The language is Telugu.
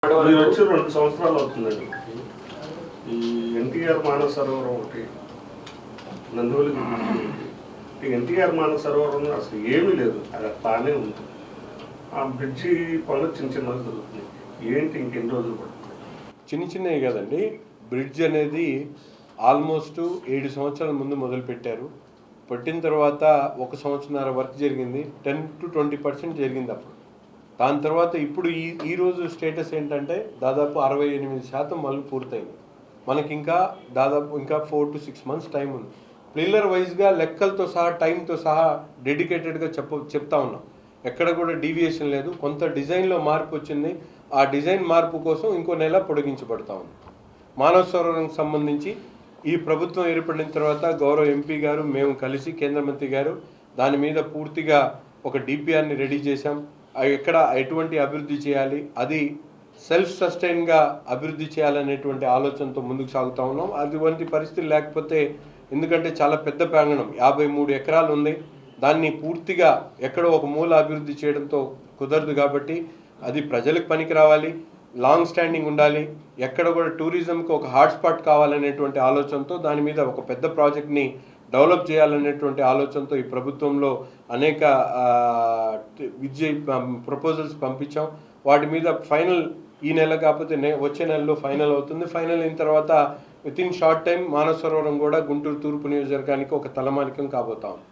మీరు వచ్చి 2 సంవత్సరాలు అవుతుందండి. ఈ ఎన్టీఆర్ మానస సరోవరం ఒకటి, నందివెలుగు బ్రిడ్జి ఒకటి. ఎన్టీఆర్ మానస సరోవరం అసలు ఏమీ లేదు, అది బాగానే ఉంది. ఆ బ్రిడ్జి పనులు చిన్న చిన్నవి జరుగుతున్నాయి. ఏంటి ఇంకెన్ని రోజులు పడుతుంది? చిన్నవి కదండి. బ్రిడ్జ్ అనేది ఆల్మోస్ట్ 7 సంవత్సరాల ముందు మొదలుపెట్టారు. పెట్టిన తర్వాత 1 సంవత్సరాల వర్క్ జరిగింది. 10 to 20% జరిగింది అప్పుడు. దాని తర్వాత ఇప్పుడు ఈ రోజు స్టేటస్ ఏంటంటే దాదాపు 68% మళ్ళీ పూర్తయింది. మనకి ఇంకా దాదాపు ఇంకా 4 to 6 months టైం ఉంది. పిల్లర్ వైజ్గా లెక్కలతో సహా టైంతో సహా డెడికేటెడ్గా చెప్తా ఉన్నాం. ఎక్కడ కూడా డీవియేషన్ లేదు. కొంత డిజైన్లో మార్పు వచ్చింది. ఆ డిజైన్ మార్పు కోసం ఇంకో నెల పొడిగించబడతా ఉంది. మానవ సరోవరంకి సంబంధించి ఈ ప్రభుత్వం ఏర్పడిన తర్వాత గౌరవ ఎంపీ గారు మేము కలిసి కేంద్ర మంత్రి గారు దాని మీద పూర్తిగా ఒక డిపిఆర్ని రెడీ చేశాం. ఎక్కడ ఎటువంటి అభివృద్ధి చేయాలి, అది సెల్ఫ్ సస్టైన్గా అభివృద్ధి చేయాలనేటువంటి ఆలోచనతో ముందుకు సాగుతూ ఉన్నాం. అటువంటి పరిస్థితి లేకపోతే, ఎందుకంటే చాలా పెద్ద ప్రాంగణం 53 ఎకరాలు ఉంది. దాన్ని పూర్తిగా ఎక్కడో ఒక మూల అభివృద్ధి చేయడంతో కుదరదు. కాబట్టి అది ప్రజలకు పనికి రావాలి, లాంగ్ స్టాండింగ్ ఉండాలి, ఎక్కడ కూడా టూరిజంకి ఒక హాట్స్పాట్ కావాలనేటువంటి ఆలోచనతో దాని మీద ఒక పెద్ద ప్రాజెక్ట్ని డెవలప్ చేయాలనేటువంటి ఆలోచనతో ఈ ప్రభుత్వంలో అనేక ప్రపోజల్స్ పంపించాం. వాటి మీద ఫైనల్ ఈ నెల కాకపోతే వచ్చే నెలలో ఫైనల్ అవుతుంది. ఫైనల్ అయిన తర్వాత with in short time Manasa Sarovaram కూడా గుంటూరు తూర్పు నియోజకవర్గానికి ఒక తలమానికం కాబోతాం.